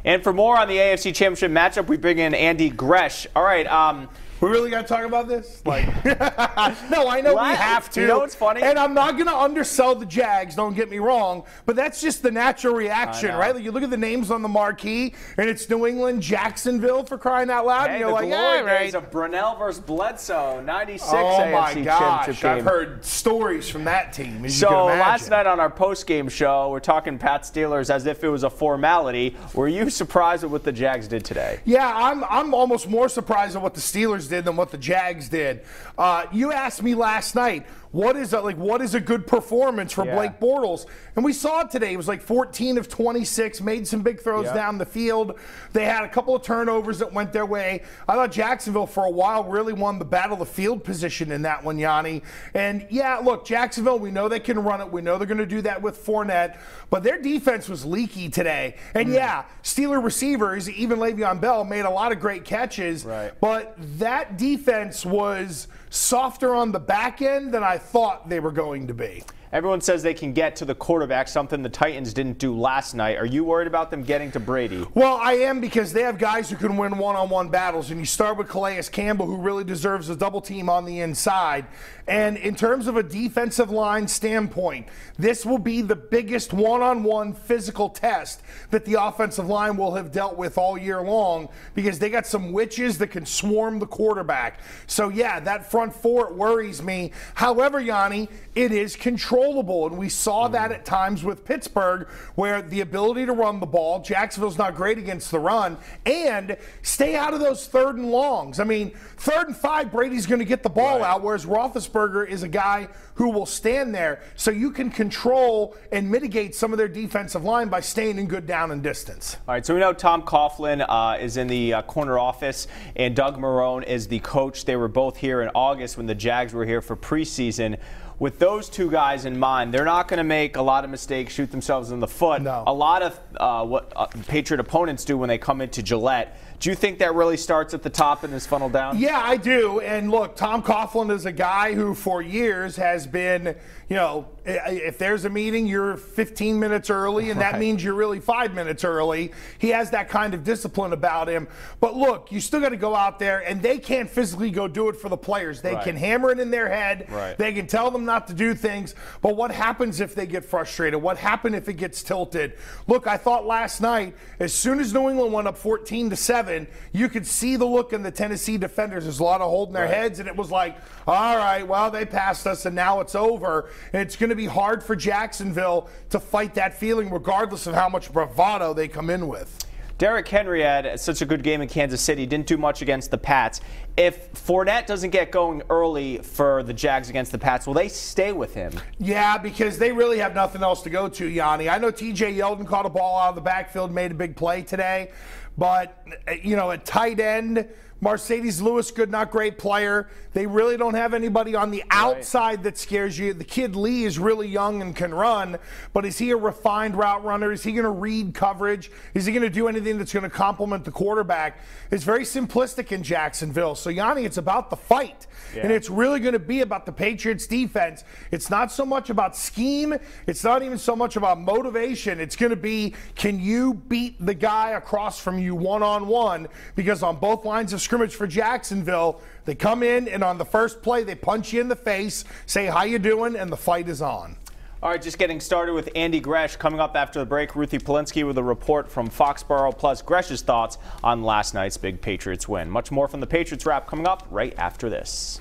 And for more on the AFC Championship matchup, we bring in Andy Gresh. All right. We really got to talk about this? Like, no, I know we have to. You know what's funny? And I'm not going to undersell the Jags, don't get me wrong, but that's just the natural reaction, right? Like, you look at the names on the marquee, and it's New England, Jacksonville, for crying out loud. Hey, and you're the like, glory yeah, days of Brunell versus Bledsoe, 96 oh AFC my gosh, Championship game. I've heard stories from that team, as so you can imagine. Last night on our post-game show, we're talking Pat Steelers as if it was a formality. Were you surprised at what the Jags did today? Yeah, I'm almost more surprised at what the Steelers did than what the Jags did. You asked me last night, what is a good performance for Blake Bortles? And we saw it today. It was like 14 of 26, made some big throws down the field. They had a couple of turnovers that went their way. I thought Jacksonville for a while really won the battle of the field position in that one, Yianni. And yeah, look, Jacksonville, we know they can run it. We know they're going to do that with Fournette. But their defense was leaky today. And yeah, Steeler receivers, even Le'Veon Bell, made a lot of great catches. Right. But that defense was softer on the back end than I thought they were going to be. Everyone says they can get to the quarterback, something the Titans didn't do last night. Are you worried about them getting to Brady? Well, I am, because they have guys who can win one-on-one battles. And you start with Calais Campbell, who really deserves a double team on the inside. And in terms of a defensive line standpoint, this will be the biggest one-on-one physical test that the offensive line will have dealt with all year long, because they got some witches that can swarm the quarterback. So, yeah, that front four, it worries me. However, Yianni, it is controllable, and we saw that at times with Pittsburgh, where the ability to run the ball, Jacksonville's not great against the run, and stay out of those 3rd and longs. I mean, 3rd and 5, Brady's going to get the ball out, whereas Roethlisberger is a guy who will stand there. So you can control and mitigate some of their defensive line by staying in good down and distance. All right, so we know Tom Coughlin is in the corner office, and Doug Marrone is the coach. They were both here in August when the Jags were here for preseason. With those two guys in mind, they're not going to make a lot of mistakes, shoot themselves in the foot. No. A lot of what Patriot opponents do when they come into Gillette. Do you think that really starts at the top and is funneled down? Yeah, I do. And look, Tom Coughlin is a guy who for years has been, you know, if there's a meeting, you're 15 minutes early, and that means you're really 5 minutes early. He has that kind of discipline about him. But look, you still got to go out there, and they can't physically go do it for the players. They can hammer it in their head. They can tell them not to do things. But what happens if they get frustrated? What happens if it gets tilted? Look, I thought last night, as soon as New England went up 14-7, you could see the look in the Tennessee defenders. There's a lot of holding their heads, and it was like, all right, well, they passed us, and now it's over. And it's going to be hard for Jacksonville to fight that feeling, regardless of how much bravado they come in with. Derrick Henry had such a good game in Kansas City, didn't do much against the Pats. If Fournette doesn't get going early for the Jags against the Pats, will they stay with him? Yeah, because they really have nothing else to go to, Yianni. I know T.J. Yeldon caught a ball out of the backfield, made a big play today. But, you know, at tight end, Mercedes Lewis, good, not great player. They really don't have anybody on the outside that scares you. The kid Lee is really young and can run, but is he a refined route runner? Is he going to read coverage? Is he going to do anything that's going to complement the quarterback? It's very simplistic in Jacksonville. So, Yianni, it's about the fight. And it's really going to be about the Patriots defense. It's not so much about scheme. It's not even so much about motivation. It's going to be, can you beat the guy across from you one-on-one? Because on both lines of scrimmage for Jacksonville, they come in, and on the first play, they punch you in the face, say, how you doing, and the fight is on. All right, just getting started with Andy Gresh. Coming up after the break, Ruthie Polinsky with a report from Foxborough, plus Gresh's thoughts on last night's big Patriots win. Much more from the Patriots Wrap coming up right after this.